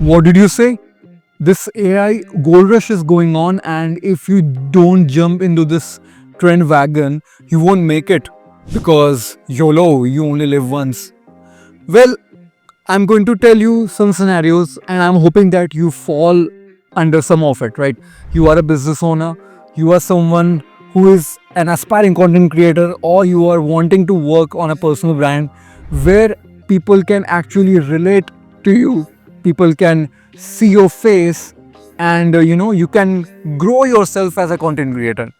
What did you say? This AI gold rush is going on, and if you don't jump into this trend wagon, you won't make it because YOLO, you only live once. Well, I'm going to tell you some scenarios, and I'm hoping that you fall under some of it, right? You are a business owner, you are someone who is an aspiring content creator, or you are wanting to work on a personal brand where people can actually relate to you, people can see your face, and you can grow yourself as a content creator.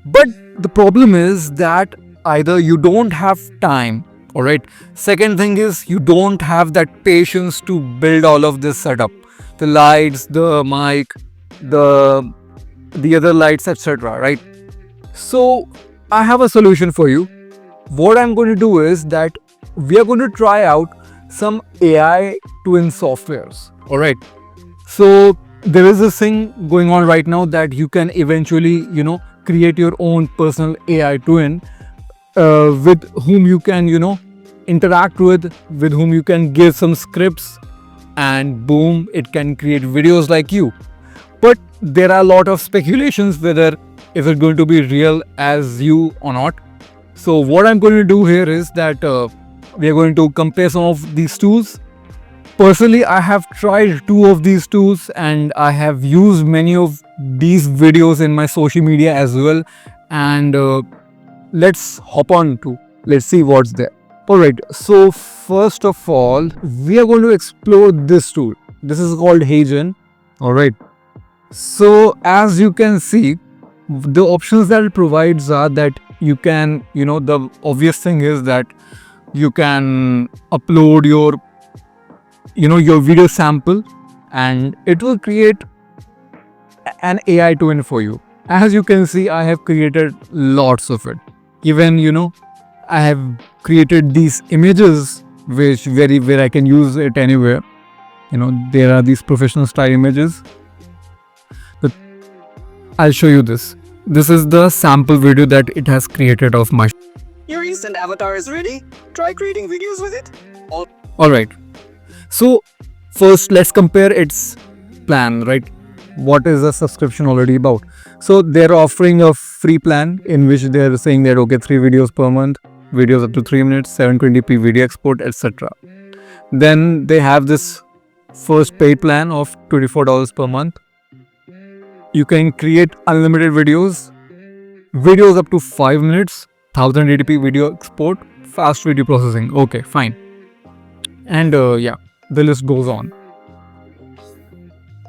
But the problem is that either you don't have time, all right. Second thing is you don't have that patience to build all of this setup, the lights, the mic, the the other lights, etc. Right? So I have a solution for you. What I'm going to do is that we are going to try out some AI twin softwares. All right. So there is this thing going on right now that you can eventually, create your own personal AI twin with whom you can, interact with whom you can give some scripts, and boom, it can create videos like you. But there are a lot of speculations whether is it going to be real as you or not. So what I'm going to do here is that we are going to compare some of these tools. Personally, I have tried two of these tools and I have used many of these videos in my social media as well. And let's hop on to, let's see what's there. Alright, so first of all, we are going to explore this tool. This is called HeyGen. Alright, so as you can see, the options that it provides are that you can, the obvious thing is that you can upload your video sample and it will create an AI twin for you. As you can see, I have created lots of it. Even, I have created these images where I can use it anywhere. There are these professional style images. But I'll show you this. This is the sample video that it has created of my. Your instant avatar is ready. Try creating videos with it. Alright. So first let's compare its plan, right? What is the subscription already about? So they're offering a free plan in which they're saying that okay, 3 videos per month, videos up to 3 minutes, 720p video export, etc. Then they have this first paid plan of $24 per month. You can create unlimited videos up to 5 minutes, 1080p video export, fast video processing. Okay, fine. And the list goes on.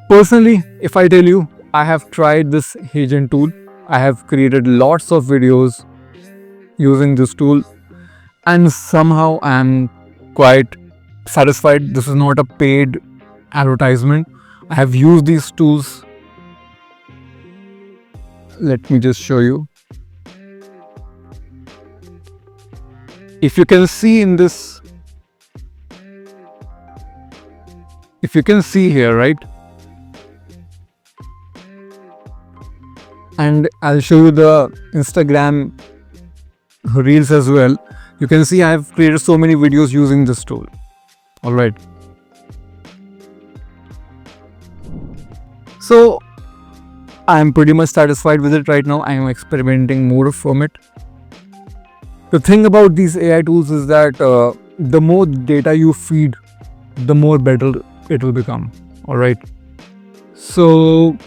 Personally, if I tell you, I have tried this HeyGen tool. I have created lots of videos using this tool and somehow I am quite satisfied. This is not a paid advertisement. I have used these tools. Let me just show you. If you can see in this, if you can see here, right? And I'll show you the Instagram reels as well. You can see I have created so many videos using this tool. Alright. So I'm pretty much satisfied with it right now. I am experimenting more from it. The thing about these AI tools is that the more data you feed, the more better it will become. Alright. So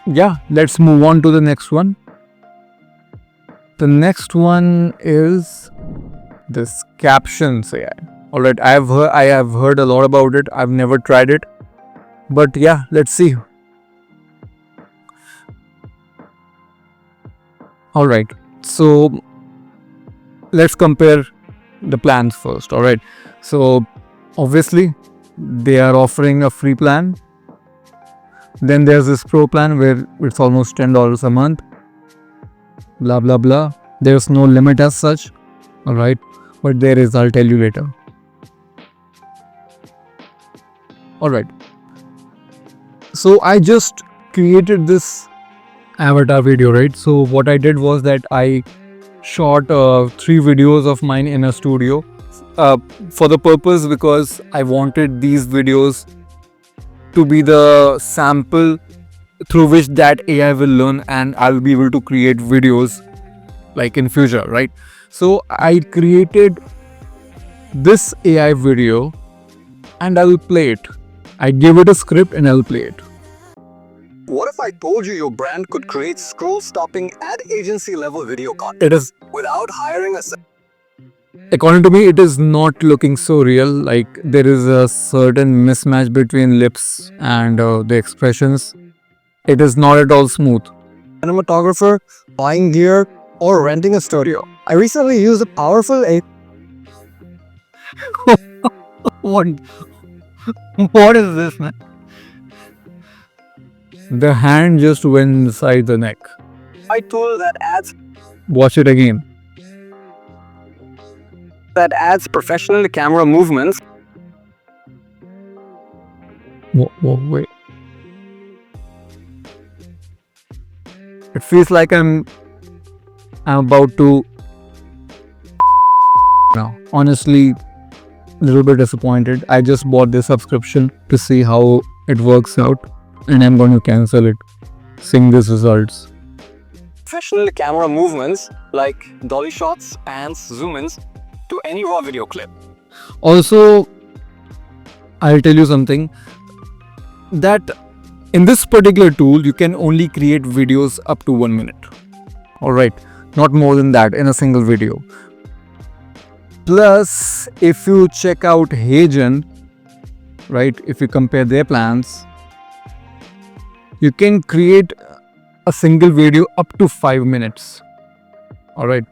yeah, let's move on to the next one. The next one is this captions AI. Alright, I have heard a lot about it. I've never tried it. But yeah, let's see. Alright, so let's compare the plans first. Alright, so obviously they are offering a free plan. Then there's this pro plan where it's almost $10 a month. Blah blah blah. There's no limit as such. Alright, but there is, I'll tell you later. Alright, so I just created this avatar video, right? So what I did was that I shot 3 videos of mine in a studio for the purpose because I wanted these videos to be the sample through which that AI will learn, and I'll be able to create videos like in future, right? So I created this AI video and I'll play it. I give it a script and I'll play it. What if I told you your brand could create scroll-stopping ad agency level video content It is, without hiring a according to me, it is not looking so real. Like there is a certain mismatch between lips and the expressions. It is not at all smooth. cinematographer, buying gear, or renting a studio? I recently used a powerful What? What is this, man? The hand just went inside the neck. AI tool Watch it again. that adds professional camera movements. Wait. It feels like I'm about to now. Honestly, little bit disappointed. I just bought this subscription to see how it works out, and I'm going to cancel it, seeing these results. Professional camera movements like dolly shots, pans, zoom-ins to any raw video clip. Also, I'll tell you something, that in this particular tool, you can only create videos up to 1 minute. Alright, not more than that in a single video. Plus, if you check out Hagen, right, if you compare their plans, you can create a single video up to 5 minutes. Alright,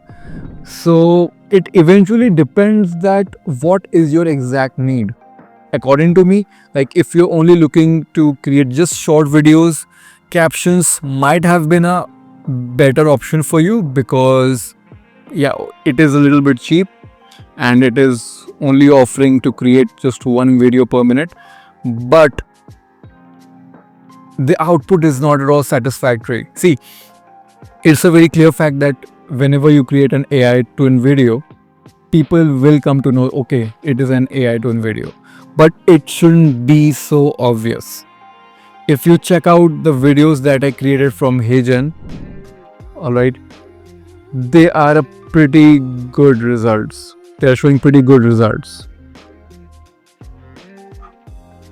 so it eventually depends that what is your exact need. According to me, like if you're only looking to create just short videos, captions might have been a better option for you, because yeah, it is a little bit cheap and it is only offering to create just 1 video per minute, but the output is not at all satisfactory. See, it's a very clear fact that whenever you create an AI twin video, people will come to know, okay, it is an AI twin video. But it shouldn't be so obvious. If you check out the videos that I created from Hagen, alright, they are a pretty good results. They are showing pretty good results.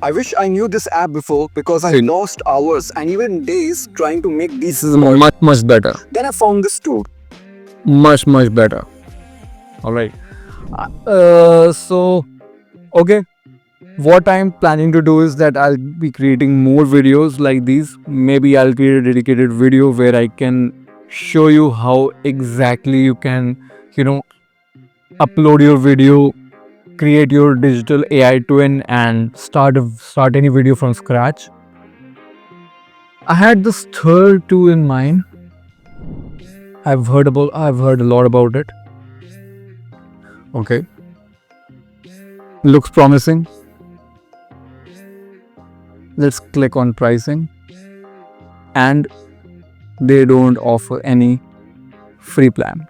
I wish I knew this app before, because I lost hours and even days trying to make these. This is much better. Then I found this tool. Much better. Alright. So, okay. What I'm planning to do is that I'll be creating more videos like these. Maybe I'll create a dedicated video where I can show you how exactly you can, upload your video, create your digital AI twin, and start any video from scratch. I had this third tool in mind. I've heard a lot about it. Okay. Looks promising. Let's click on pricing, and they don't offer any free plan.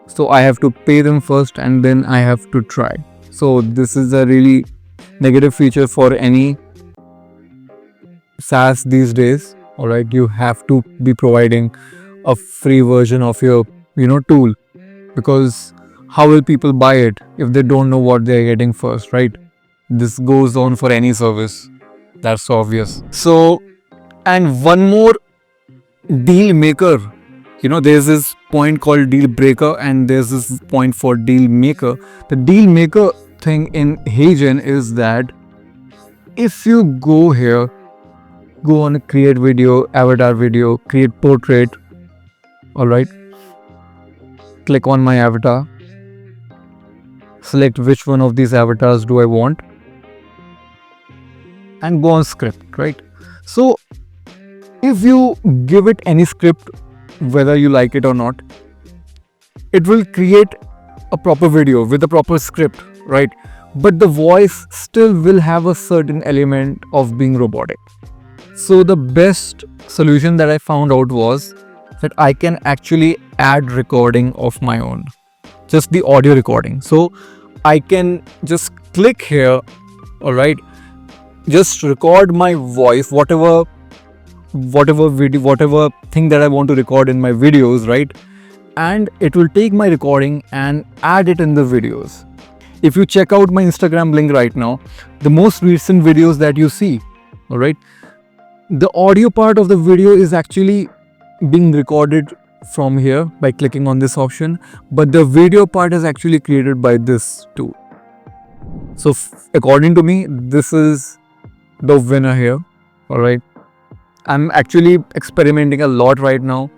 So I have to pay them first and then I have to try. So this is a really negative feature for any SaaS these days. Alright, you have to be providing a free version of your tool, because how will people buy it if they don't know what they're getting first, right? This goes on for any service. That's obvious. So, and one more deal maker. There's this point called deal breaker and there's this point for deal maker. The deal maker thing in Hagen is that if you go here, go on create video, avatar video, create portrait. Alright. Click on my avatar. Select which one of these avatars do I want, and go on script, right? So if you give it any script, whether you like it or not, it will create a proper video with a proper script, right? But the voice still will have a certain element of being robotic. So the best solution that I found out was that I can actually add recording of my own, just the audio recording. So I can just click here, alright, just record my voice, whatever video, whatever thing that I want to record in my videos, right? And it will take my recording and add it in the videos. If you check out my Instagram link right now, the most recent videos that you see, all right, the audio part of the video is actually being recorded from here by clicking on this option, but the video part is actually created by this tool. So according to me, this is the winner here. All right, I'm actually experimenting a lot right now.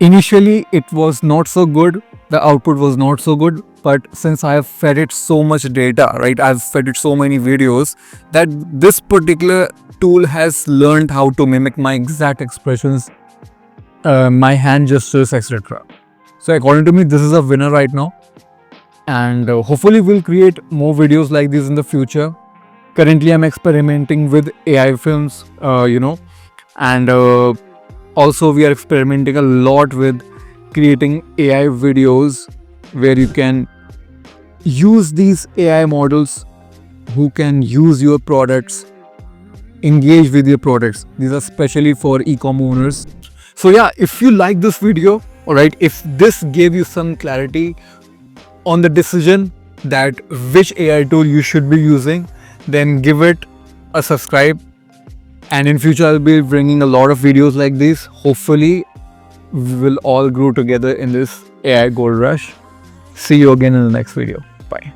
Initially it was not so good, the output was not so good, but since I have fed it so much data, right, I've fed it so many videos, that this particular tool has learned how to mimic my exact expressions, my hand gestures, etc. So according to me, this is a winner right now, and hopefully we'll create more videos like this in the future. Currently I'm experimenting with AI films, and also we are experimenting a lot with creating AI videos where you can use these AI models who can use your products, engage with your products. These are especially for e-com owners. So yeah, if you like this video, all right, if this gave you some clarity on the decision that which AI tool you should be using, then give it a subscribe. And in future, I'll be bringing a lot of videos like this. Hopefully, we will all grow together in this AI gold rush. See you again in the next video. Bye.